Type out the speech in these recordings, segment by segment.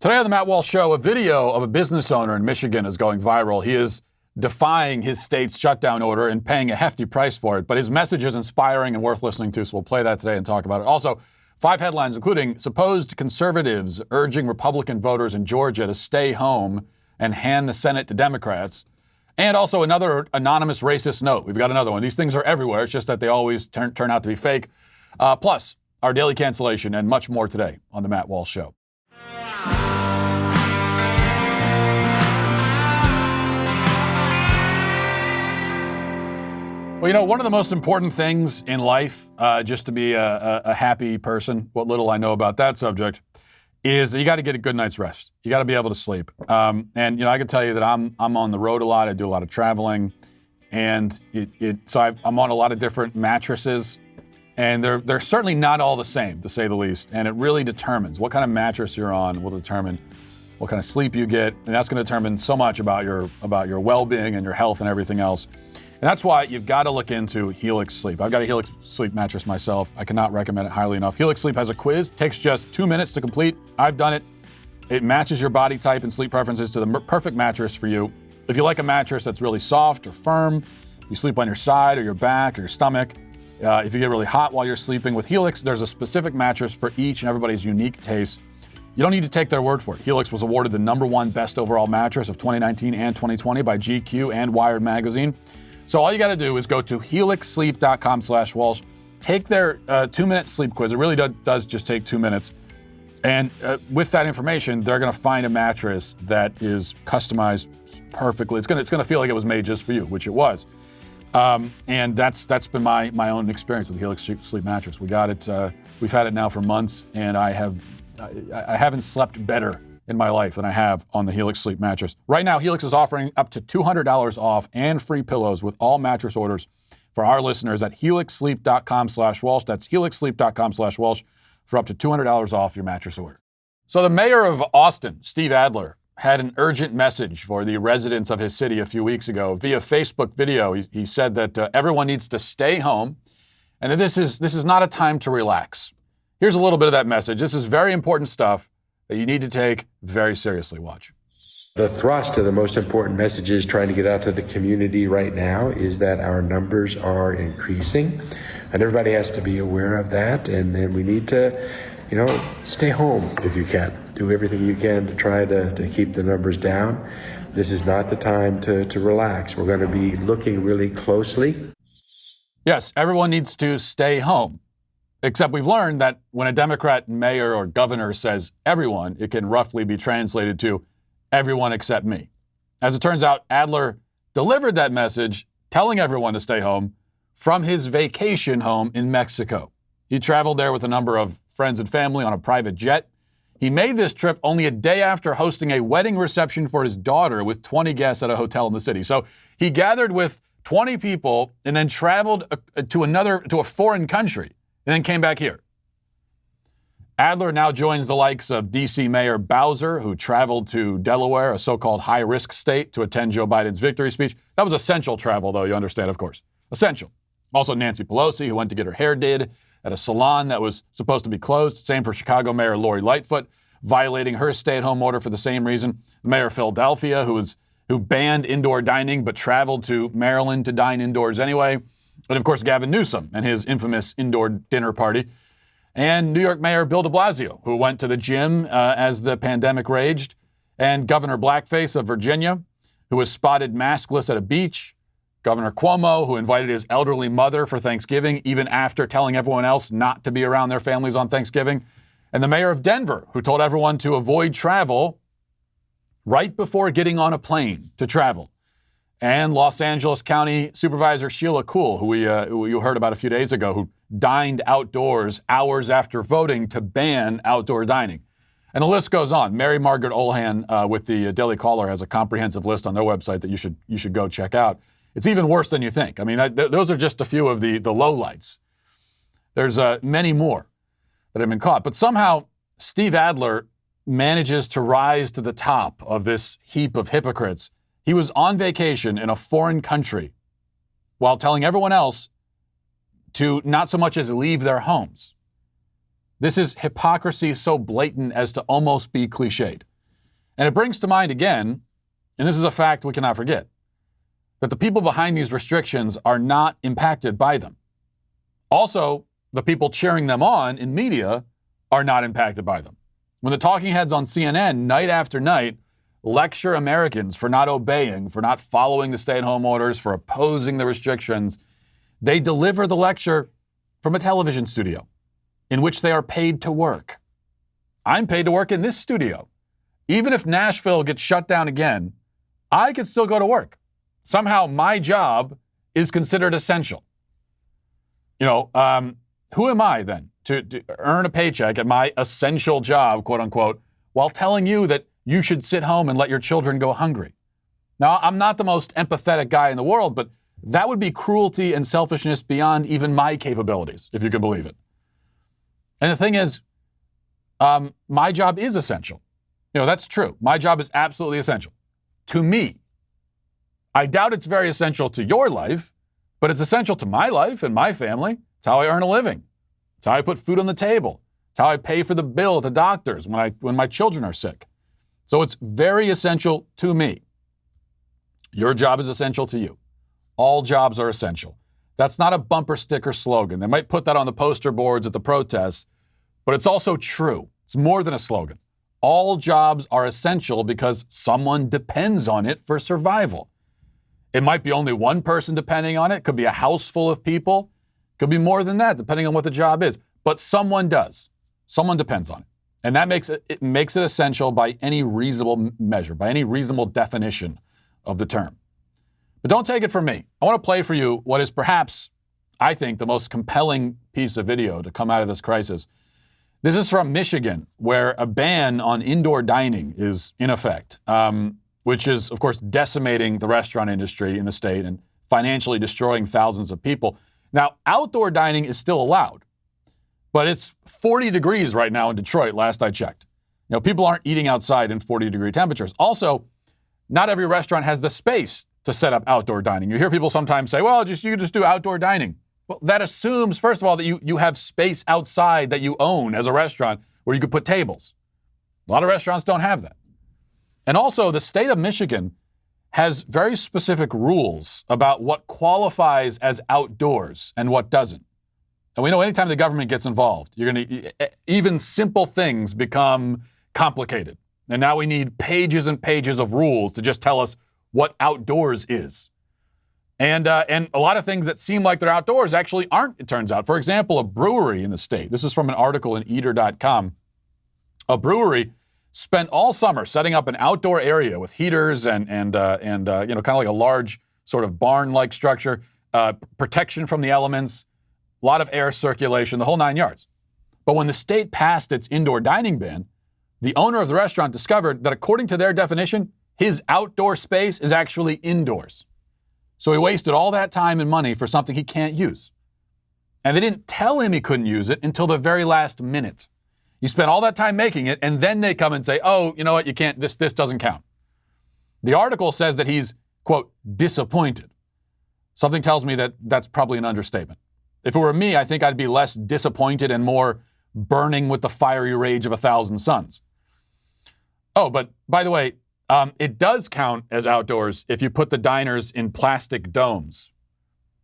Today on the Matt Walsh Show, a video of a business owner in Michigan is going viral. He is defying his state's shutdown order and paying a hefty price for it. But his message is inspiring and worth listening to, so we'll play that today and talk about it. Also, 5 headlines, including supposed conservatives urging Republican voters in Georgia to stay home and hand the Senate to Democrats. And also another anonymous racist note. We've got another one. These things are everywhere. It's just that they always turn out to be fake. Plus, our daily cancellation and much more today on the Matt Walsh Show. Well, you know, one of the most important things in life, just to be a happy person, what little I know about that subject, is you got to get a good night's rest. You got to be able to sleep. And, you know, I can tell you that I'm on the road a lot. I do a lot of traveling. And so I'm on a lot of different mattresses. And they're certainly not all the same, to say the least. And it really determines what kind of mattress you're on will determine what kind of sleep you get. And that's going to determine so much about your well-being and your health and everything else. And that's why you've got to look into Helix Sleep. I've got a Helix Sleep mattress myself. I cannot recommend it highly enough. Helix Sleep has a quiz. It takes just 2 minutes to complete. I've done it. It matches your body type and sleep preferences to the perfect mattress for you. If you like a mattress that's really soft or firm, you sleep on your side or your back or your stomach. If you get really hot while you're sleeping with Helix, there's a specific mattress for each and everybody's unique taste. You don't need to take their word for it. Helix was awarded the #1 best overall mattress of 2019 and 2020 by GQ and Wired magazine. So all you got to do is go to helixsleep.com/Walsh. Take their 2-minute sleep quiz. It really does just take 2 minutes. And with that information, they're going to find a mattress that is customized perfectly. It's going to feel like it was made just for you, which it was. And that's been my own experience with the Helix Sleep mattress. We got it. We've had it now for months, and I haven't slept better in my life than I have on the Helix Sleep mattress. Right now, Helix is offering up to $200 off and free pillows with all mattress orders for our listeners at helixsleep.com/Walsh. That's helixsleep.com/Walsh for up to $200 off your mattress order. So the mayor of Austin, Steve Adler, had an urgent message for the residents of his city a few weeks ago. Via Facebook video, he said that everyone needs to stay home and that this is not a time to relax. Here's a little bit of that message. This is very important stuff that you need to take very seriously. Watch. The thrust of the most important messages trying to get out to the community right now is that our numbers are increasing, and everybody has to be aware of that. And we need to, stay home if you can. Do everything you can to try to keep the numbers down. This is not the time to relax. We're going to be looking really closely. Yes, everyone needs to stay home. Except we've learned that when a Democrat mayor or governor says everyone, it can roughly be translated to everyone except me. As it turns out, Adler delivered that message telling everyone to stay home from his vacation home in Mexico. He traveled there with a number of friends and family on a private jet. He made this trip only a day after hosting a wedding reception for his daughter with 20 guests at a hotel in the city. So he gathered with 20 people and then traveled to a foreign country. And then came back here. Adler now joins the likes of D.C. Mayor Bowser, who traveled to Delaware, a so-called high-risk state, to attend Joe Biden's victory speech. That was essential travel, though, you understand, of course. Essential. Also, Nancy Pelosi, who went to get her hair did at a salon that was supposed to be closed. Same for Chicago Mayor Lori Lightfoot, violating her stay-at-home order for the same reason. Mayor of Philadelphia, who banned indoor dining but traveled to Maryland to dine indoors anyway. And, of course, Gavin Newsom and his infamous indoor dinner party. And New York Mayor Bill de Blasio, who went to the gym as the pandemic raged. And Governor Blackface of Virginia, who was spotted maskless at a beach. Governor Cuomo, who invited his elderly mother for Thanksgiving, even after telling everyone else not to be around their families on Thanksgiving. And the mayor of Denver, who told everyone to avoid travel right before getting on a plane to travel. And Los Angeles County Supervisor Sheila Kuhl, who you heard about a few days ago, who dined outdoors hours after voting to ban outdoor dining. And the list goes on. Mary Margaret Olhan with the Daily Caller has a comprehensive list on their website that you should go check out. It's even worse than you think. I mean, those are just a few of the lowlights. There's many more that have been caught. But somehow Steve Adler manages to rise to the top of this heap of hypocrites. He was on vacation in a foreign country while telling everyone else to not so much as leave their homes. This is hypocrisy so blatant as to almost be cliched. And it brings to mind again, and this is a fact we cannot forget, that the people behind these restrictions are not impacted by them. Also, the people cheering them on in media are not impacted by them. When the talking heads on CNN night after night lecture Americans for not obeying, for not following the stay-at-home orders, for opposing the restrictions, they deliver the lecture from a television studio in which they are paid to work. I'm paid to work in this studio. Even if Nashville gets shut down again, I can still go to work. Somehow my job is considered essential. Who am I then to earn a paycheck at my essential job, quote unquote, while telling you that you should sit home and let your children go hungry? Now, I'm not the most empathetic guy in the world, but that would be cruelty and selfishness beyond even my capabilities, if you can believe it. And the thing is, my job is essential. That's true. My job is absolutely essential to me. I doubt it's very essential to your life, but it's essential to my life and my family. It's how I earn a living. It's how I put food on the table. It's how I pay for the bill at the doctors when my children are sick. So it's very essential to me. Your job is essential to you. All jobs are essential. That's not a bumper sticker slogan. They might put that on the poster boards at the protests, but it's also true. It's more than a slogan. All jobs are essential because someone depends on it for survival. It might be only one person depending on it. It could be a house full of people. It could be more than that, depending on what the job is. But someone does. Someone depends on it. And that makes it essential by any reasonable measure, by any reasonable definition of the term. But don't take it from me. I want to play for you what is perhaps, I think, the most compelling piece of video to come out of this crisis. This is from Michigan, where a ban on indoor dining is in effect, which is, of course, decimating the restaurant industry in the state and financially destroying thousands of people. Now, outdoor dining is still allowed, but it's 40 degrees right now in Detroit, last I checked. People aren't eating outside in 40-degree temperatures. Also, not every restaurant has the space to set up outdoor dining. You hear people sometimes say, well, you just do outdoor dining. Well, that assumes, first of all, that you have space outside that you own as a restaurant where you could put tables. A lot of restaurants don't have that. And also, the state of Michigan has very specific rules about what qualifies as outdoors and what doesn't. And we know anytime the government gets involved, even simple things become complicated. And now we need pages and pages of rules to just tell us what outdoors is. And a lot of things that seem like they're outdoors actually aren't, it turns out. For example, a brewery in the state. This is from an article in eater.com. A brewery spent all summer setting up an outdoor area with heaters and kind of like a large sort of barn-like structure, protection from the elements, a lot of air circulation, the whole 9 yards. But when the state passed its indoor dining ban, the owner of the restaurant discovered that according to their definition, his outdoor space is actually indoors. So he wasted all that time and money for something he can't use. And they didn't tell him he couldn't use it until the very last minute. He spent all that time making it, and then they come and say, oh, you know what, you can't, this doesn't count. The article says that he's, quote, disappointed. Something tells me that that's probably an understatement. If it were me, I think I'd be less disappointed and more burning with the fiery rage of 1,000 suns. Oh, but by the way, it does count as outdoors if you put the diners in plastic domes.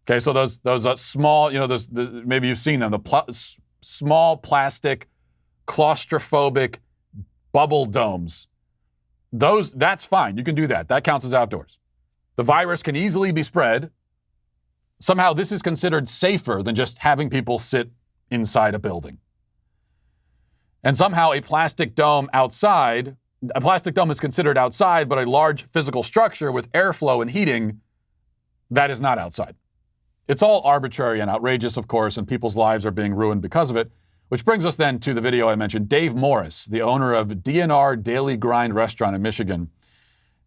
Okay, so those small, maybe you've seen them, small plastic claustrophobic bubble domes. That's fine. You can do that. That counts as outdoors. The virus can easily be spread. Somehow this is considered safer than just having people sit inside a building. And somehow a plastic dome is considered outside, but a large physical structure with airflow and heating, that is not outside. It's all arbitrary and outrageous, of course, and people's lives are being ruined because of it. Which brings us then to the video I mentioned. Dave Morris, the owner of DNR Daily Grind restaurant in Michigan,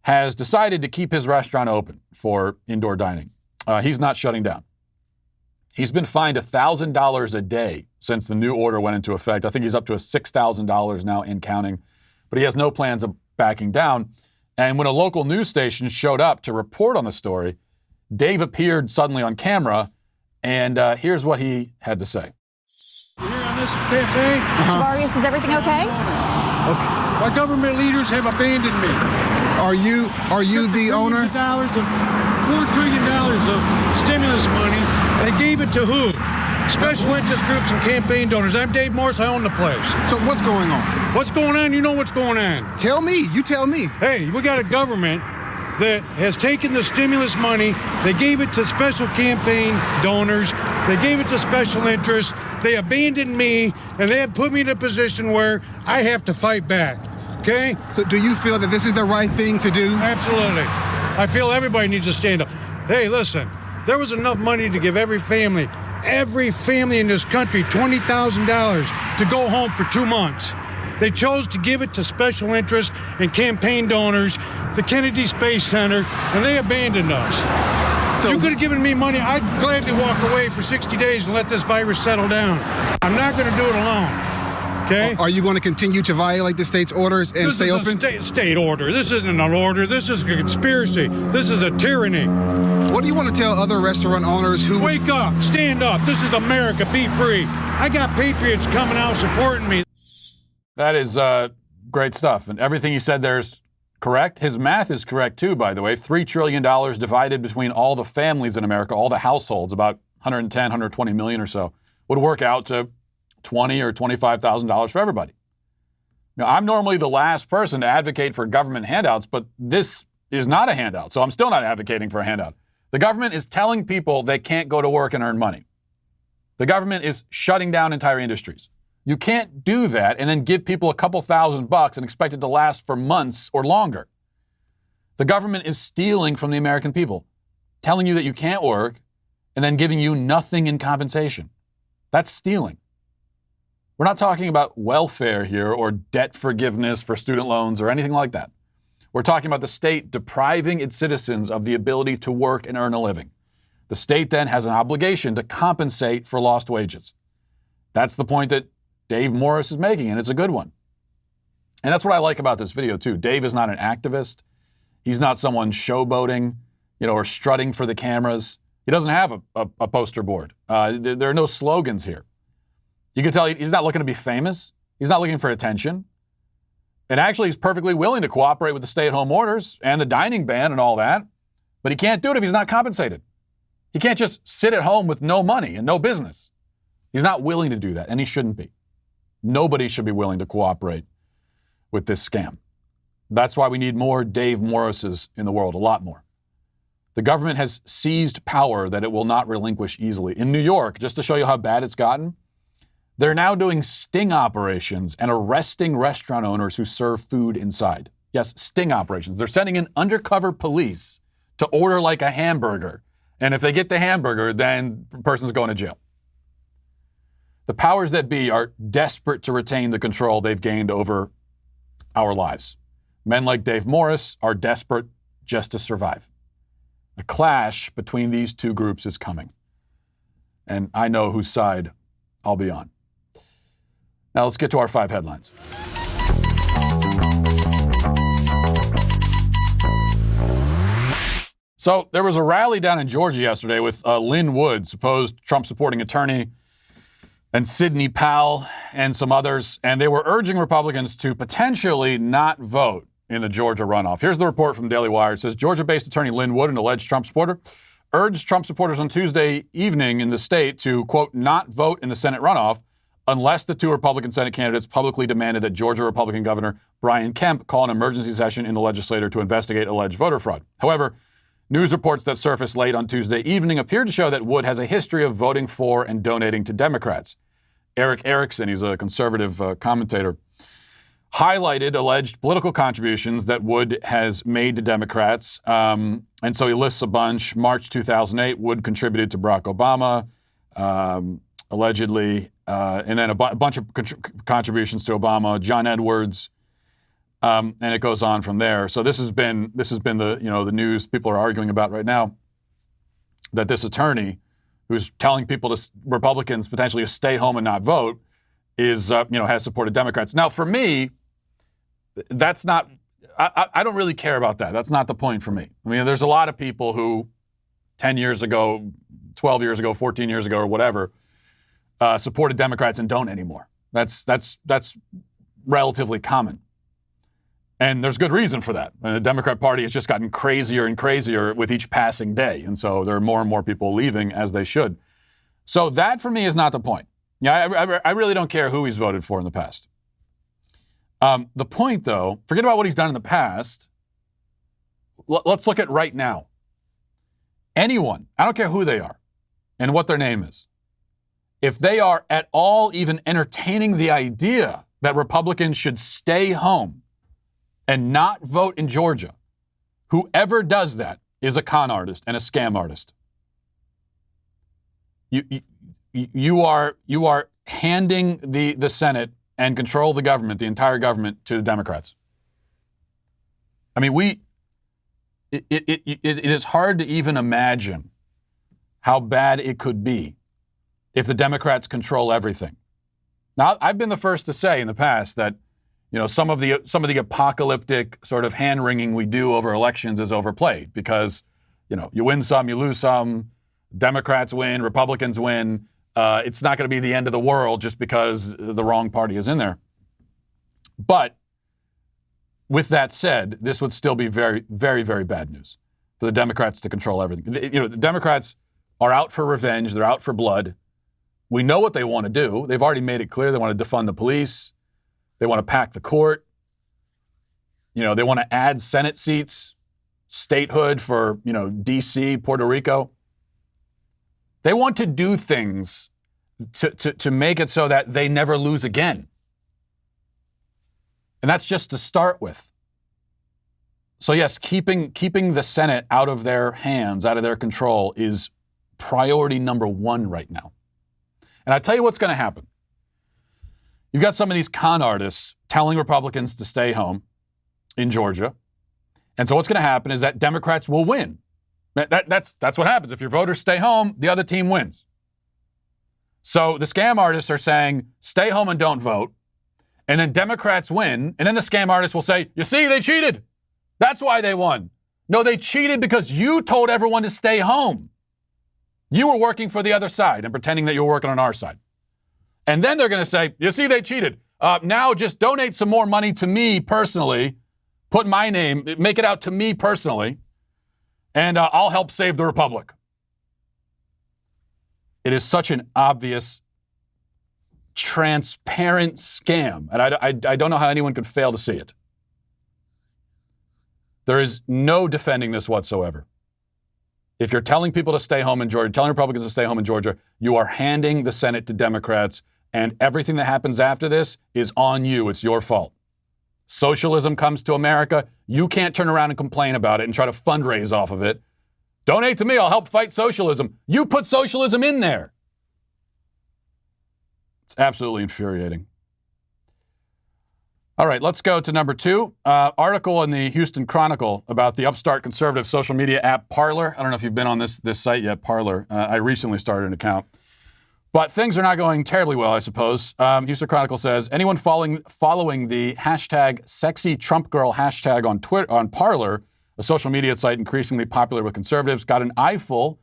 has decided to keep his restaurant open for indoor dining. He's not shutting down. He's been fined $1,000 a day since the new order went into effect. I think he's up to $6,000 now and counting, but he has no plans of backing down. And when a local news station showed up to report on the story, Dave appeared suddenly on camera, and here's what he had to say. Here on this cafe. Javarius, is everything okay? My government leaders have abandoned me. Are you the owner? $4 trillion of stimulus money. They gave it to who? Special interest groups and campaign donors. I'm Dave Morris. I own the place. So what's going on? What's going on? You know what's going on. Tell me. You tell me. Hey, we got a government that has taken the stimulus money. They gave it to special campaign donors. They gave it to special interests. They abandoned me, and they have put me in a position where I have to fight back. Okay? So do you feel that this is the right thing to do? Absolutely. I feel everybody needs to stand up. Hey, listen, there was enough money to give every family in this country $20,000 to go home for 2 months. They chose to give it to special interests and campaign donors, the Kennedy Space Center, and they abandoned us. So you could have given me money. I'd gladly walk away for 60 days and let this virus settle down. I'm not going to do it alone. Okay? Are you going to continue to violate the state's orders and stay open? This is a state order. This isn't an order. This is a conspiracy. This is a tyranny. What do you want to tell other restaurant owners who... Wake up. Stand up. This is America. Be free. I got patriots coming out supporting me. That is great stuff. And everything he said there is correct. His math is correct, too, by the way. $3 trillion divided between all the families in America, all the households, about 110, 120 million or so, would work out to $20,000 or $25,000 for everybody. Now, I'm normally the last person to advocate for government handouts, but this is not a handout, so I'm still not advocating for a handout. The government is telling people they can't go to work and earn money. The government is shutting down entire industries. You can't do that and then give people a couple $1,000 and expect it to last for months or longer. The government is stealing from the American people, telling you that you can't work and then giving you nothing in compensation. That's stealing. We're not talking about welfare here or debt forgiveness for student loans or anything like that. We're talking about the state depriving its citizens of the ability to work and earn a living. The state then has an obligation to compensate for lost wages. That's the point that Dave Morris is making, and it's a good one. And that's what I like about this video, too. Dave is not an activist. He's not someone showboating, or strutting for the cameras. He doesn't have a poster board. There are no slogans here. You can tell he's not looking to be famous. He's not looking for attention. And actually, he's perfectly willing to cooperate with the stay-at-home orders and the dining ban and all that. But he can't do it if he's not compensated. He can't just sit at home with no money and no business. He's not willing to do that, and he shouldn't be. Nobody should be willing to cooperate with this scam. That's why we need more Dave Morrises in the world, a lot more. The government has seized power that it will not relinquish easily. In New York, just to show you how bad it's gotten, they're now doing sting operations and arresting restaurant owners who serve food inside. Yes, sting operations. They're sending in undercover police to order like a hamburger. And if they get the hamburger, then the person's going to jail. The powers that be are desperate to retain the control they've gained over our lives. Men like Dave Morris are desperate just to survive. A clash between these two groups is coming. And I know whose side I'll be on. Now let's get to our 5 headlines. So there was a rally down in Georgia yesterday with Lynn Wood, supposed Trump-supporting attorney, and Sidney Powell and some others, and they were urging Republicans to potentially not vote in the Georgia runoff. Here's the report from Daily Wire. It says, Georgia-based attorney Lynn Wood, an alleged Trump supporter, urged Trump supporters on Tuesday evening in the state to, quote, not vote in the Senate runoff unless the 2 Republican Senate candidates publicly demanded that Georgia Republican Governor Brian Kemp call an emergency session in the legislature to investigate alleged voter fraud. However, news reports that surfaced late on Tuesday evening appear to show that Wood has a history of voting for and donating to Democrats. Eric Erickson, he's a conservative commentator, highlighted alleged political contributions that Wood has made to Democrats. And so he lists a bunch. March 2008, Wood contributed to Barack Obama, allegedly, and then a bunch of contributions to Obama, John Edwards, and it goes on from there. So this has been the the news people are arguing about right now, that this attorney who's telling people Republicans potentially to stay home and not vote is has supported Democrats. Now for me, that's not. I don't really care about that. That's not the point for me. I mean, there's a lot of people who 10 years ago, 12 years ago, 14 years ago, or whatever, supported Democrats and don't anymore. That's relatively common. And there's good reason for that. And the Democrat Party has just gotten crazier and crazier with each passing day. And so there are more and more people leaving, as they should. So that, for me, is not the point. Yeah, I really don't care who he's voted for in the past. The point, though, forget about what he's done in the past. Let's look at right now. Anyone, I don't care who they are and what their name is, if they are at all even entertaining the idea that Republicans should stay home and not vote in Georgia, whoever does that is a con artist and a scam artist. You are handing the Senate and control of the government, the entire government, to the Democrats. I mean, it is hard to even imagine how bad it could be if the Democrats control everything. Now, I've been the first to say in the past that, some of the apocalyptic sort of hand-wringing we do over elections is overplayed because, you win some, you lose some, Democrats win, Republicans win. It's not going to be the end of the world just because the wrong party is in there. But with that said, this would still be very, very, very bad news for the Democrats to control everything. The Democrats are out for revenge. They're out for blood. We know what they want to do. They've already made it clear they want to defund the police. They want to pack the court. They want to add Senate seats, statehood for, D.C., Puerto Rico. They want to do things to make it so that they never lose again. And that's just to start with. So yes, keeping the Senate out of their hands, out of their control, is priority number one right now. And I tell you what's going to happen. You've got some of these con artists telling Republicans to stay home in Georgia. And so what's going to happen is that Democrats will win. That's what happens. If your voters stay home, the other team wins. So the scam artists are saying, stay home and don't vote. And then Democrats win. And then the scam artists will say, you see, they cheated. That's why they won. No, they cheated because you told everyone to stay home. You were working for the other side and pretending that you were working on our side. And then they're going to say, you see, they cheated. Now just donate some more money to me personally. Put my name, make it out to me personally. And I'll help save the republic. It is such an obvious, transparent scam. And I don't know how anyone could fail to see it. There is no defending this whatsoever. If you're telling people to stay home in Georgia, telling Republicans to stay home in Georgia, you are handing the Senate to Democrats, and everything that happens after this is on you. It's your fault. Socialism comes to America. You can't turn around and complain about it and try to fundraise off of it. Donate to me. I'll help fight socialism. You put socialism in there. It's absolutely infuriating. All right, let's go to number 2. Article in the Houston Chronicle about the upstart conservative social media app Parler. I don't know if you've been on this site yet, Parler. I recently started an account. But things are not going terribly well, I suppose. Houston Chronicle says, anyone following the hashtag sexy Trump girl hashtag on Twitter, on Parler, a social media site increasingly popular with conservatives, got an eyeful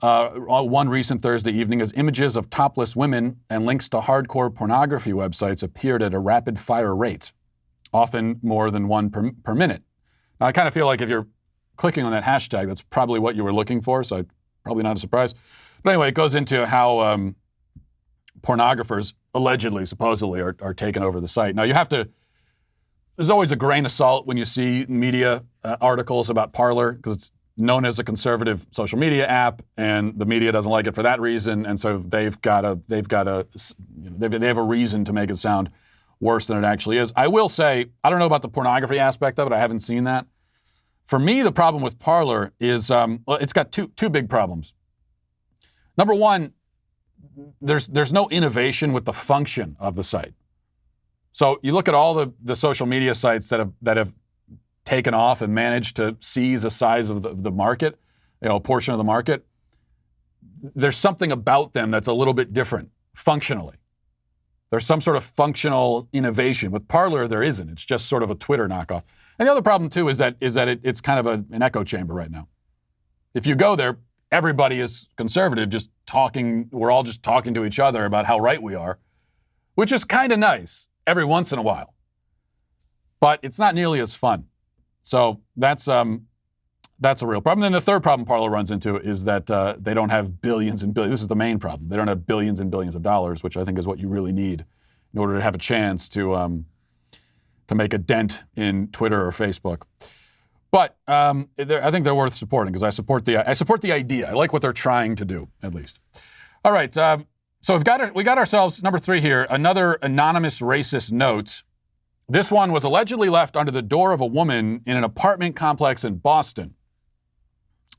one recent Thursday evening as images of topless women and links to hardcore pornography websites appeared at a rapid-fire rate, often more than one per minute. Now, I kind of feel like if you're clicking on that hashtag, that's probably what you were looking for, so probably not a surprise. But anyway, it goes into how pornographers allegedly, supposedly, are taking over the site. Now, you have to, there's always a grain of salt when you see media articles about Parler, because it's known as a conservative social media app, and the media doesn't like it for that reason, and so they have a reason to make it sound worse than it actually is. I will say, I don't know about the pornography aspect of it. I haven't seen that. For me, the problem with Parler is it's got two big problems. Number one, there's no innovation with the function of the site. So you look at all the social media sites that have taken off and managed to seize a size of the market, a portion of the market. There's something about them that's a little bit different functionally. There's some sort of functional innovation. With Parler, there isn't. It's just sort of a Twitter knockoff. And the other problem too is that it's kind of an echo chamber right now. If you go there, everybody is conservative, just talking. We're all just talking to each other about how right we are, which is kind of nice every once in a while. but it's not nearly as fun. So that's a real problem. Then the third problem Parler runs into is that they don't have billions and billions. This is the main problem. They don't have billions and billions of dollars, which I think is what you really need in order to have a chance to make a dent in Twitter or Facebook. But I think they're worth supporting because I support the idea. I like what they're trying to do, at least. All right. So we got ourselves number 3 here. Another anonymous racist note. This one was allegedly left under the door of a woman in an apartment complex in Boston.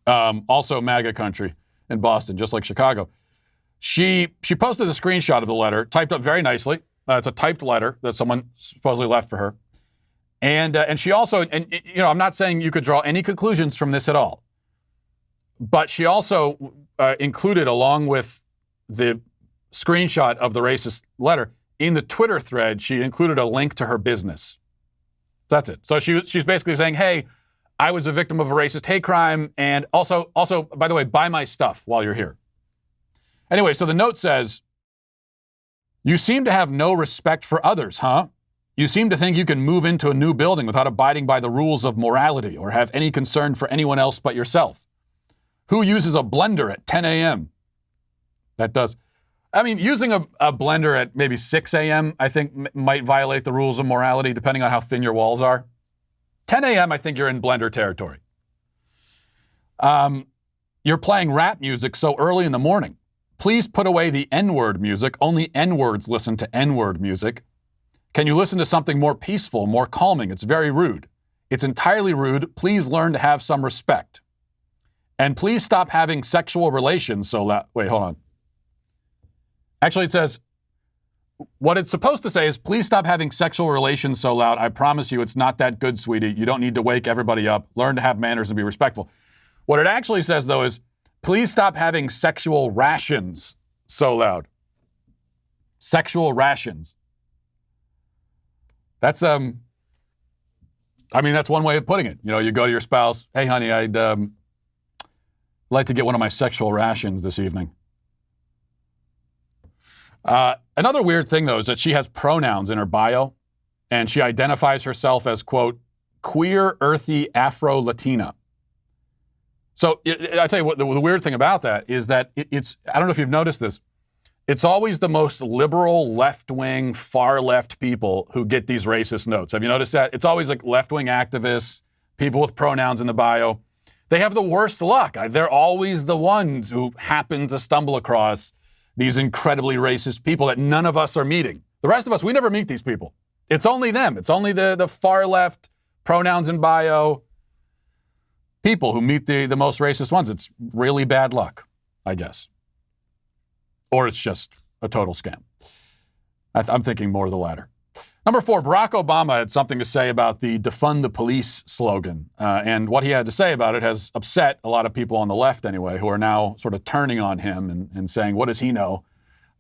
Also MAGA country in Boston, just like Chicago. She posted a screenshot of the letter, typed up very nicely. It's a typed letter that someone supposedly left for her. And she also, and you know, I'm not saying you could draw any conclusions from this at all, but she also included, along with the screenshot of the racist letter, in the Twitter thread, she included a link to her business. That's it. So she's basically saying, hey, I was a victim of a racist hate crime, and also, by the way, buy my stuff while you're here. Anyway, so the note says, you seem to have no respect for others, huh? You seem to think you can move into a new building without abiding by the rules of morality or have any concern for anyone else but yourself. Who uses a blender at 10 a.m.? That does. I mean, using a blender at maybe 6 a.m., I think might violate the rules of morality, depending on how thin your walls are. 10 a.m., I think you're in blender territory. You're playing rap music so early in the morning. Please put away the N-word music. Only N-words listen to N-word music. Can you listen to something more peaceful, more calming? It's very rude. It's entirely rude. Please learn to have some respect. And please stop having sexual relations so loud. Wait, hold on. Actually, it says, what it's supposed to say is, please stop having sexual relations so loud. I promise you it's not that good, sweetie. You don't need to wake everybody up. Learn to have manners and be respectful. What it actually says, though, is, please stop having sexual rations so loud. Sexual rations. That's, that's one way of putting it. You know, you go to your spouse, hey, honey, I'd like to get one of my sexual rations this evening. Another weird thing, though, is that she has pronouns in her bio, and she identifies herself as, quote, queer, earthy, Afro-Latina. So I tell you what, the weird thing about that is that it's, I don't know if you've noticed this, it's always the most liberal, left-wing, far-left people who get these racist notes. Have you noticed that? It's always like left-wing activists, people with pronouns in the bio. They have the worst luck. They're always the ones who happen to stumble across these incredibly racist people that none of us are meeting. The rest of us, we never meet these people. It's only them. It's only the far left, pronouns in bio, people who meet the most racist ones. It's really bad luck, I guess. Or it's just a total scam. I'm thinking more of the latter. Number 4, Barack Obama had something to say about the Defund the Police slogan. And what he had to say about it has upset a lot of people on the left anyway, who are now sort of turning on him and saying, what does he know?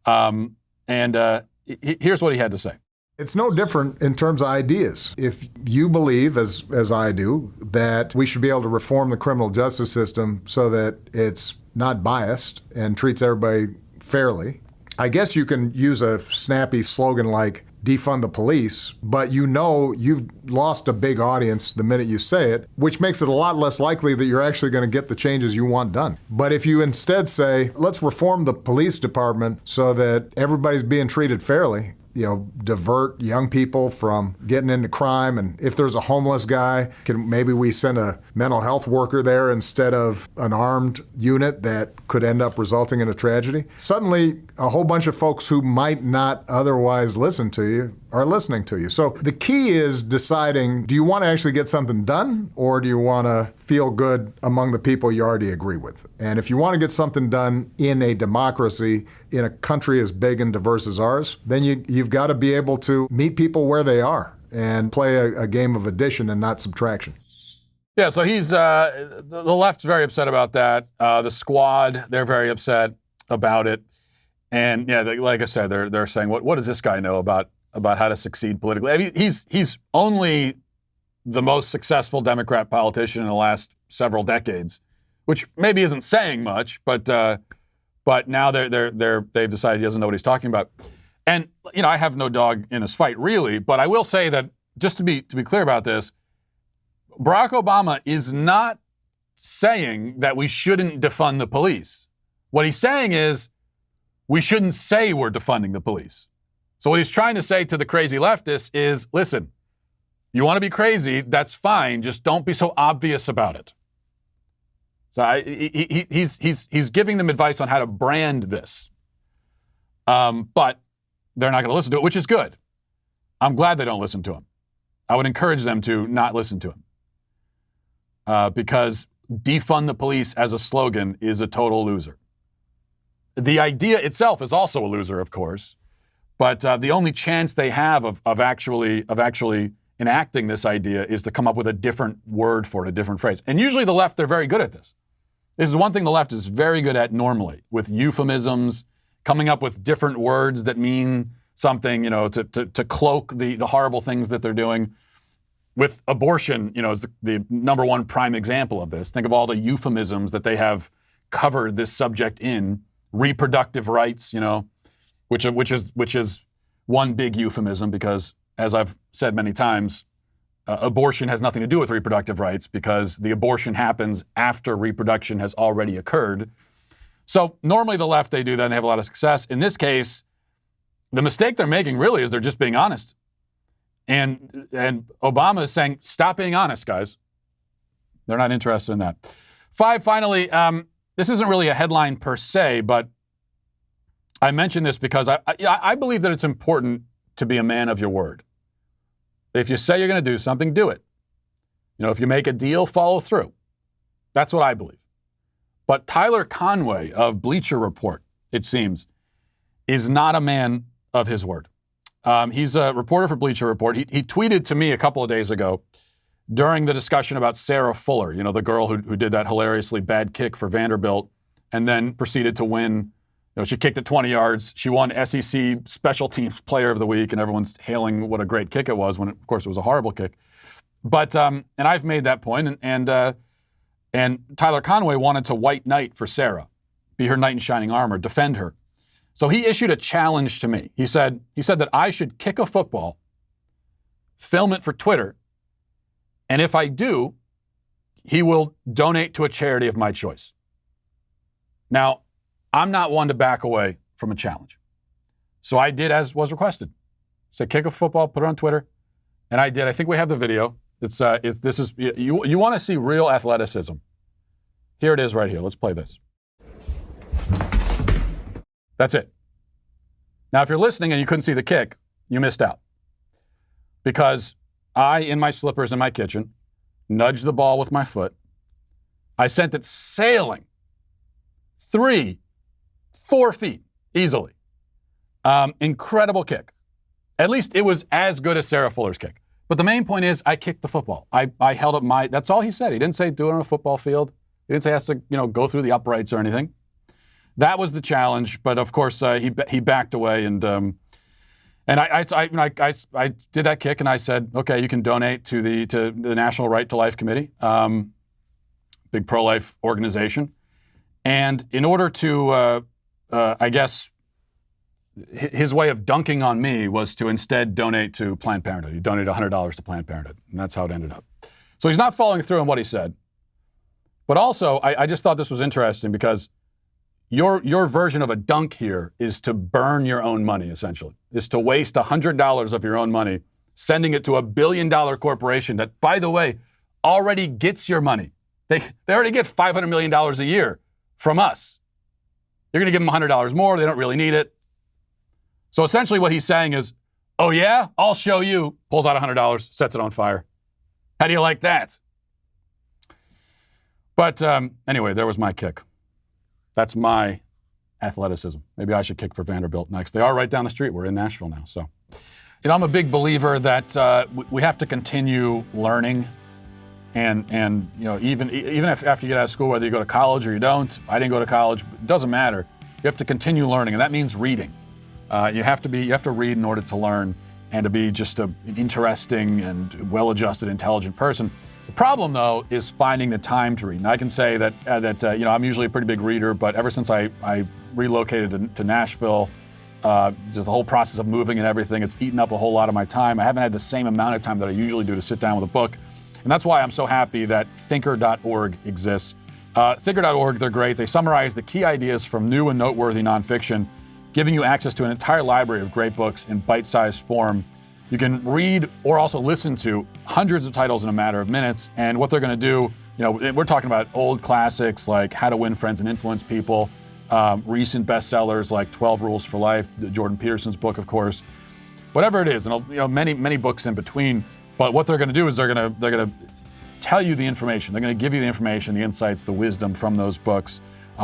Here's what he had to say. It's no different in terms of ideas. If you believe, as I do, that we should be able to reform the criminal justice system so that it's not biased and treats everybody fairly, I guess you can use a snappy slogan like defund the police, but you know you've lost a big audience the minute you say it, which makes it a lot less likely that you're actually going to get the changes you want done. But if you instead say, let's reform the police department so that everybody's being treated fairly, you know, divert young people from getting into crime, and if there's a homeless guy, maybe we send a mental health worker there instead of an armed unit that could end up resulting in a tragedy. Suddenly, a whole bunch of folks who might not otherwise listen to you are listening to you. So the key is deciding, do you want to actually get something done, or do you want to feel good among the people you already agree with? And if you want to get something done in a democracy, in a country as big and diverse as ours, then you've got to be able to meet people where they are and play a game of addition and not subtraction. Yeah, so he's the left's very upset about that. The Squad, they're very upset about it. And yeah, like I said, they're saying, what does this guy know about how to succeed politically? I mean, he's only the most successful Democrat politician in the last several decades, which maybe isn't saying much, but now they've decided he doesn't know what he's talking about. And you know, I have no dog in this fight really, but I will say that just to be clear about this, Barack Obama is not saying that we shouldn't defund the police. What he's saying is we shouldn't say we're defunding the police. So what he's trying to say to the crazy leftists is, listen, you want to be crazy, that's fine. Just don't be so obvious about it. So he's giving them advice on how to brand this. But they're not going to listen to it, which is good. I'm glad they don't listen to him. I would encourage them to not listen to him. Because defund the police as a slogan is a total loser. The idea itself is also a loser, of course. But the only chance they have of actually enacting this idea is to come up with a different word for it, a different phrase. And usually the left, they're very good at this. This is one thing the left is very good at normally, with euphemisms, coming up with different words that mean something, to cloak the horrible things that they're doing. With abortion, is the number one prime example of this. Think of all the euphemisms that they have covered this subject in. Reproductive rights, which is one big euphemism because, as I've said many times, abortion has nothing to do with reproductive rights because the abortion happens after reproduction has already occurred. So normally the left, they do that and they have a lot of success. In this case, the mistake they're making really is they're just being honest. And Obama is saying, stop being honest, guys. They're not interested in that. 5, finally, this isn't really a headline per se, but I mention this because I believe that it's important to be a man of your word. If you say you're going to do something, do it. If you make a deal, follow through. That's what I believe. But Tyler Conway of Bleacher Report, it seems, is not a man of his word. He's a reporter for Bleacher Report. He tweeted to me a couple of days ago during the discussion about Sarah Fuller, the girl who did that hilariously bad kick for Vanderbilt and then proceeded to win. She kicked it 20 yards. She won SEC Special Teams Player of the Week, and everyone's hailing what a great kick it was when, of course, it was a horrible kick. But and I've made that point, and Tyler Conway wanted to white knight for Sarah, be her knight in shining armor, defend her. So he issued a challenge to me. He said that I should kick a football, film it for Twitter, and if I do, he will donate to a charity of my choice. Now, I'm not one to back away from a challenge. So I did as was requested. Said kick a football, put it on Twitter, and I did. I think we have the video. You want to see real athleticism. Here it is right here. Let's play this. That's it. Now, if you're listening and you couldn't see the kick, you missed out. Because I, in my slippers in my kitchen, nudged the ball with my foot. I sent it sailing 3-4 feet easily. Incredible kick. At least it was as good as Sarah Fuller's kick. But the main point is I kicked the football. I held up that's all he said. He didn't say do it on a football field. He didn't say it has to, go through the uprights or anything. That was the challenge, but of course he backed away, and I did that kick, and I said, okay, you can donate to the National Right to Life Committee, big pro-life organization, and in order to, I guess, his way of dunking on me was to instead donate to Planned Parenthood. He donated $100 to Planned Parenthood, and that's how it ended up. So he's not following through on what he said, but also I just thought this was interesting because your version of a dunk here is to burn your own money, essentially, is to waste $100 of your own money, sending it to a billion-dollar corporation that, by the way, already gets your money. They already get $500 million a year from us. You're going to give them $100 more. They don't really need it. So essentially what he's saying is, oh yeah, I'll show you, pulls out $100, sets it on fire. How do you like that? But anyway, there was my kick. That's my athleticism. Maybe I should kick for Vanderbilt next. They are right down the street. We're in Nashville now. So, I'm a big believer that we have to continue learning. And even if after you get out of school, whether you go to college or you don't, I didn't go to college, it doesn't matter. You have to continue learning, and that means reading. You have to read in order to learn and to be just an interesting and well-adjusted, intelligent person. The problem, though, is finding the time to read. And I can say that I'm usually a pretty big reader, but ever since I relocated to Nashville, Just the whole process of moving and everything, it's eaten up a whole lot of my time. I haven't had the same amount of time that I usually do to sit down with a book. And that's why I'm so happy that thinker.org exists. Thinker.org, they're great. They summarize the key ideas from new and noteworthy nonfiction, giving you access to an entire library of great books in bite-sized form. You can read or also listen to hundreds of titles in a matter of minutes. And what they're going to do, we're talking about old classics like How to Win Friends and Influence People, recent bestsellers like 12 Rules for Life, Jordan Peterson's book, of course. Whatever it is, and many books in between. But what they're going to do is they're going to tell you the information. They're going to give you the information, the insights, the wisdom from those books.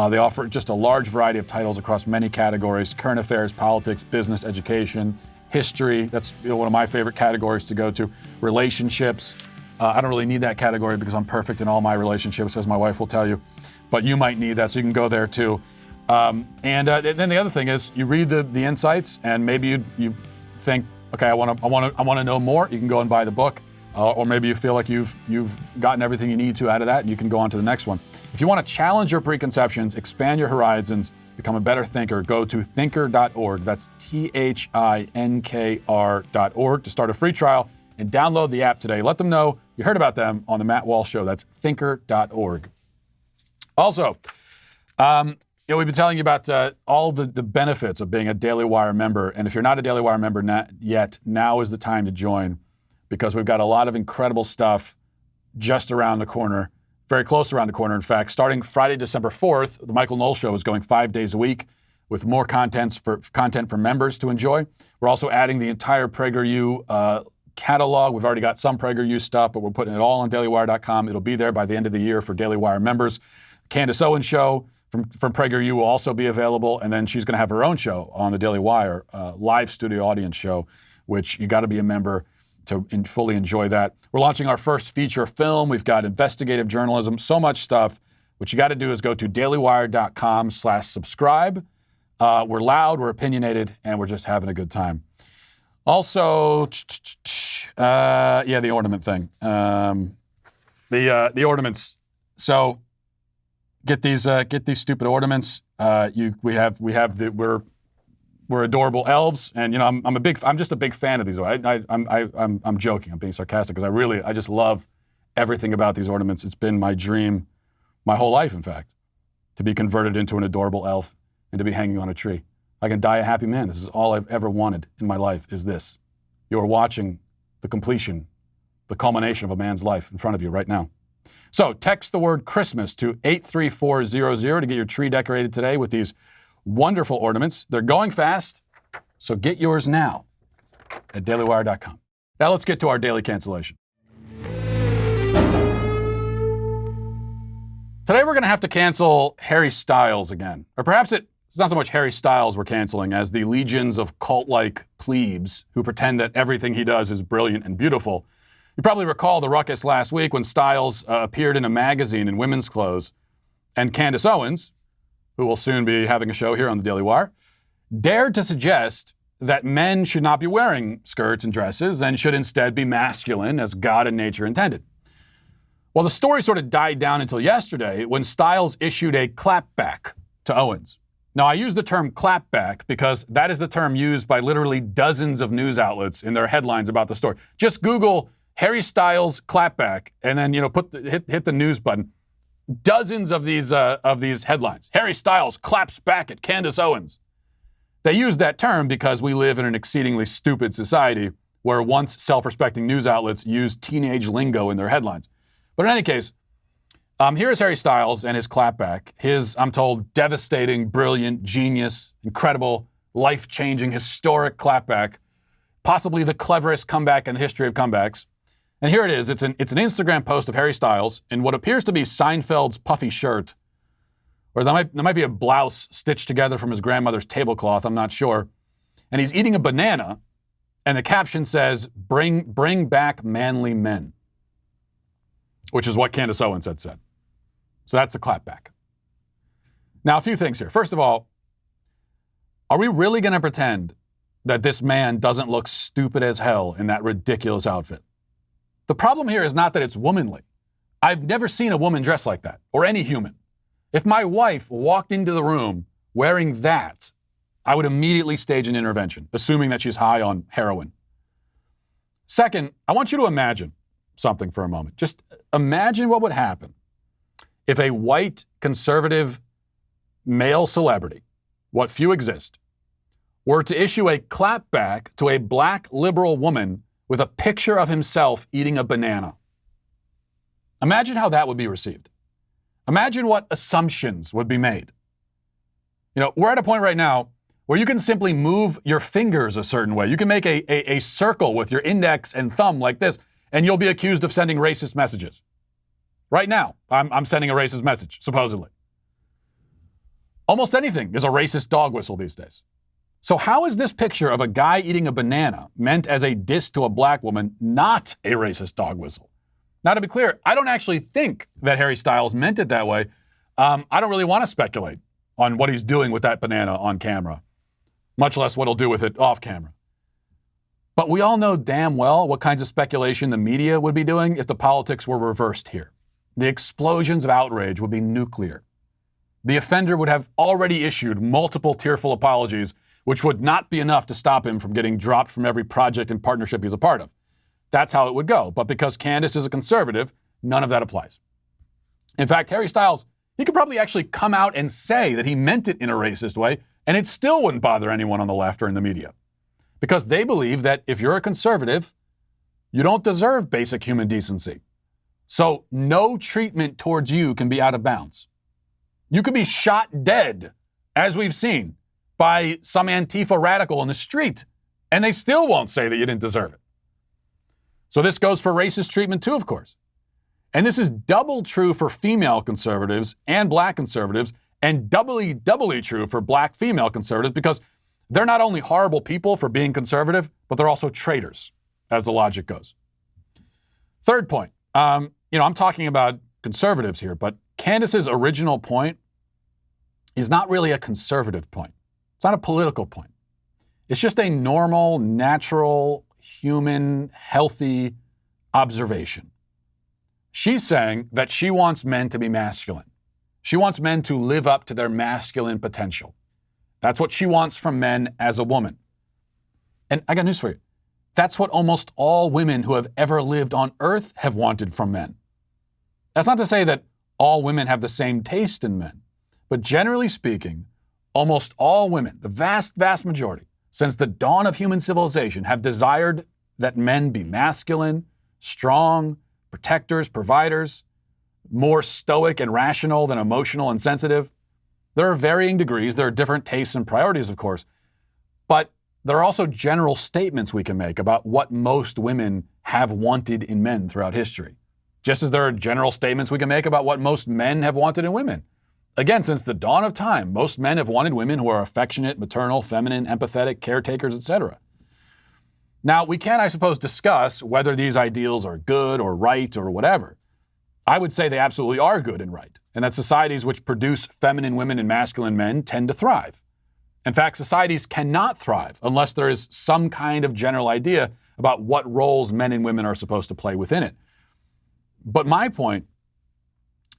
They offer just a large variety of titles across many categories: current affairs, politics, business, education, history. That's one of my favorite categories to go to. Relationships. I don't really need that category because I'm perfect in all my relationships, as my wife will tell you. But you might need that, so you can go there too. And then the other thing is, you read the insights, and maybe you think, okay, I want to know more. You can go and buy the book, or maybe you feel like you've gotten everything you need to out of that, and you can go on to the next one. If you want to challenge your preconceptions, expand your horizons, become a better thinker, go to thinker.org. That's THINKR.org to start a free trial and download the app today. Let them know you heard about them on the Matt Walsh Show. That's thinker.org. Also, we've been telling you about all the benefits of being a Daily Wire member. And if you're not a Daily Wire member yet, now is the time to join, because we've got a lot of incredible stuff just around the corner, very close around the corner. In fact, starting Friday, December 4th, the Michael Knowles Show is going 5 days a week with more content for members to enjoy. We're also adding the entire PragerU catalog. We've already got some PragerU stuff, but we're putting it all on dailywire.com. It'll be there by the end of the year for Daily Wire members. Candace Owens Show from PragerU will also be available, and then she's going to have her own show on the Daily Wire, live studio audience show, which you got to be a member to fully enjoy that. We're launching our first feature film. We've got investigative journalism, so much stuff. What you got to do is go to dailywire.com/subscribe. We're loud, we're opinionated, and we're just having a good time. Also, the ornament thing. The ornaments. So get these stupid ornaments. We're adorable elves, and I'm just a big fan of these. I'm joking. I'm being sarcastic because I just love everything about these ornaments. It's been my dream, my whole life, in fact, to be converted into an adorable elf and to be hanging on a tree. I can die a happy man. This is all I've ever wanted in my life, is this. You are watching the completion, the culmination of a man's life in front of you right now. So text the word Christmas to 83400 to get your tree decorated today with these wonderful ornaments. They're going fast, so get yours now at dailywire.com. Now let's get to our daily cancellation. Today we're going to have to cancel Harry Styles again. Or perhaps it's not so much Harry Styles we're canceling as the legions of cult-like plebes who pretend that everything he does is brilliant and beautiful. You probably recall the ruckus last week when Styles appeared in a magazine in women's clothes, and Candace Owens, who will soon be having a show here on the Daily Wire, dared to suggest that men should not be wearing skirts and dresses and should instead be masculine as God and nature intended. Well, the story sort of died down until yesterday when Styles issued a clapback to Owens. Now, I use the term clapback because that is the term used by literally dozens of news outlets in their headlines about the story. Just Google Harry Styles clapback and then hit the news button. Dozens of these headlines. Harry Styles claps back at Candace Owens. They use that term because we live in an exceedingly stupid society where once self-respecting news outlets use teenage lingo in their headlines. But in any case, here's Harry Styles and his clapback. His, I'm told, devastating, brilliant, genius, incredible, life-changing, historic clapback. Possibly the cleverest comeback in the history of comebacks. And here it is. It's an Instagram post of Harry Styles in what appears to be Seinfeld's puffy shirt. Or there might be a blouse stitched together from his grandmother's tablecloth. I'm not sure. And he's eating a banana. And the caption says, bring back manly men. Which is what Candace Owens had said. So that's a clapback. Now, a few things here. First of all, are we really going to pretend that this man doesn't look stupid as hell in that ridiculous outfit? The problem here is not that it's womanly. I've never seen a woman dress like that, or any human. If my wife walked into the room wearing that, I would immediately stage an intervention, assuming that she's high on heroin. Second, I want you to imagine something for a moment. Just imagine what would happen if a white, conservative, male celebrity, what few exist, were to issue a clapback to a black liberal woman with a picture of himself eating a banana. Imagine how that would be received. Imagine what assumptions would be made. We're at a point right now where you can simply move your fingers a certain way. You can make a circle with your index and thumb like this, and you'll be accused of sending racist messages. Right now, I'm sending a racist message, supposedly. Almost anything is a racist dog whistle these days. So how is this picture of a guy eating a banana meant as a diss to a black woman not a racist dog whistle? Now, to be clear, I don't actually think that Harry Styles meant it that way. I don't really want to speculate on what he's doing with that banana on camera, much less what he'll do with it off camera. But we all know damn well what kinds of speculation the media would be doing if the politics were reversed here. The explosions of outrage would be nuclear. The offender would have already issued multiple tearful apologies, which would not be enough to stop him from getting dropped from every project and partnership he's a part of. That's how it would go. But because Candace is a conservative, none of that applies. In fact, Harry Styles, he could probably actually come out and say that he meant it in a racist way, and it still wouldn't bother anyone on the left or in the media. Because they believe that if you're a conservative, you don't deserve basic human decency. So no treatment towards you can be out of bounds. You could be shot dead, as we've seen, by some Antifa radical in the street, and they still won't say that you didn't deserve it. So this goes for racist treatment too, of course. And this is double true for female conservatives and black conservatives, and doubly true for black female conservatives, because they're not only horrible people for being conservative, but they're also traitors, as the logic goes. Third point, I'm talking about conservatives here, but Candace's original point is not really a conservative point. It's not a political point. It's just a normal, natural, human, healthy observation. She's saying that she wants men to be masculine. She wants men to live up to their masculine potential. That's what she wants from men as a woman. And I got news for you. That's what almost all women who have ever lived on earth have wanted from men. That's not to say that all women have the same taste in men, but generally speaking, almost all women, the vast, vast majority, since the dawn of human civilization, have desired that men be masculine, strong, protectors, providers, more stoic and rational than emotional and sensitive. There are varying degrees. There are different tastes and priorities, of course. But there are also general statements we can make about what most women have wanted in men throughout history. Just as there are general statements we can make about what most men have wanted in women. Again, since the dawn of time, most men have wanted women who are affectionate, maternal, feminine, empathetic, caretakers, etc. Now, we can, I suppose, discuss whether these ideals are good or right or whatever. I would say they absolutely are good and right, and that societies which produce feminine women and masculine men tend to thrive. In fact, societies cannot thrive unless there is some kind of general idea about what roles men and women are supposed to play within it. But my point,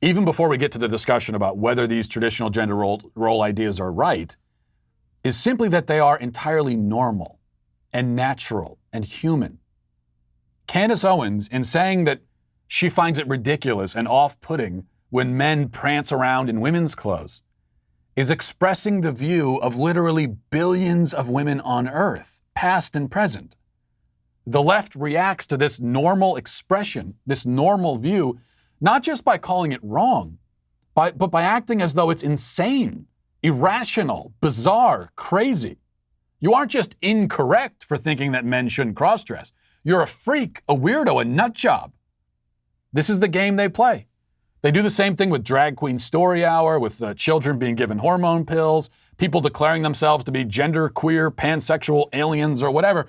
even before we get to the discussion about whether these traditional gender role ideas are right, is simply that they are entirely normal and natural and human. Candace Owens, in saying that she finds it ridiculous and off-putting when men prance around in women's clothes, is expressing the view of literally billions of women on Earth, past and present. The left reacts to this normal expression, this normal view, not just by calling it wrong, but by acting as though it's insane, irrational, bizarre, crazy. You aren't just incorrect for thinking that men shouldn't cross-dress. You're a freak, a weirdo, a nut job. This is the game they play. They do the same thing with Drag Queen Story Hour, with children being given hormone pills, people declaring themselves to be gender queer, pansexual aliens, or whatever.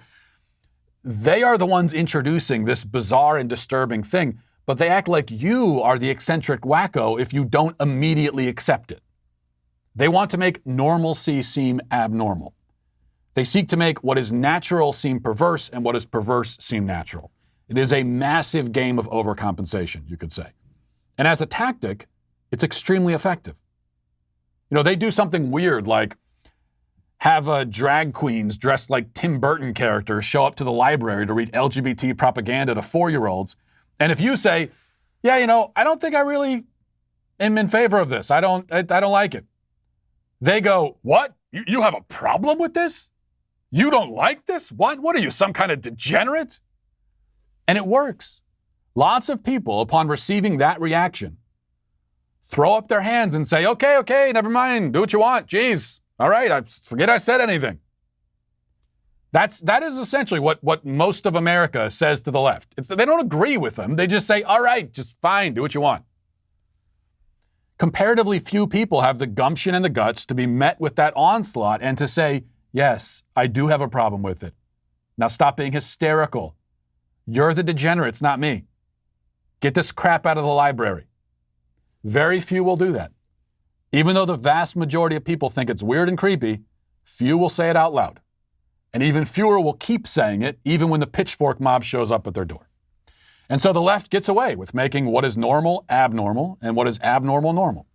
They are the ones introducing this bizarre and disturbing thing, but they act like you are the eccentric wacko if you don't immediately accept it. They want to make normalcy seem abnormal. They seek to make what is natural seem perverse and what is perverse seem natural. It is a massive game of overcompensation, you could say. And as a tactic, it's extremely effective. They do something weird like have drag queens dressed like Tim Burton characters show up to the library to read LGBT propaganda to 4-year-olds. And if you say, yeah, I don't think I really am in favor of this. I don't like it. They go, what? You have a problem with this? You don't like this? What are you, some kind of degenerate? And it works. Lots of people, upon receiving that reaction, throw up their hands and say, okay, never mind. Do what you want. Jeez. All right. I forget I said anything. That is essentially what most of America says to the left. They don't agree with them. They just say, all right, just fine. Do what you want. Comparatively few people have the gumption and the guts to be met with that onslaught and to say, yes, I do have a problem with it. Now stop being hysterical. You're the degenerates, not me. Get this crap out of the library. Very few will do that. Even though the vast majority of people think it's weird and creepy, few will say it out loud. And even fewer will keep saying it, even when the pitchfork mob shows up at their door. And so the left gets away with making what is normal abnormal and what is abnormal normal.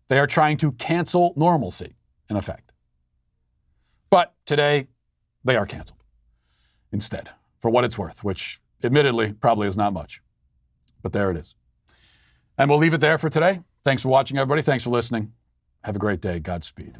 They are trying to cancel normalcy, in effect. But today, they are canceled instead, for what it's worth, which admittedly probably is not much. But there it is. And we'll leave it there for today. Thanks for watching, everybody. Thanks for listening. Have a great day. Godspeed.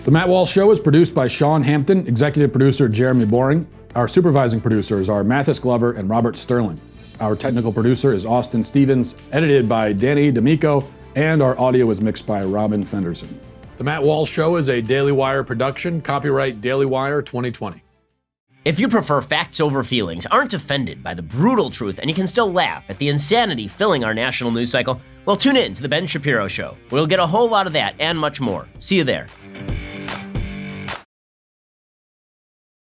The Matt Walsh Show is produced by Sean Hampton, executive producer Jeremy Boring. Our supervising producers are Mathis Glover and Robert Sterling. Our technical producer is Austin Stevens, edited by Danny D'Amico, and our audio is mixed by Robin Fenderson. The Matt Walsh Show is a Daily Wire production, copyright Daily Wire 2020. If you prefer facts over feelings, aren't offended by the brutal truth, and you can still laugh at the insanity filling our national news cycle, well, tune in to The Ben Shapiro Show. We'll get a whole lot of that and much more. See you there.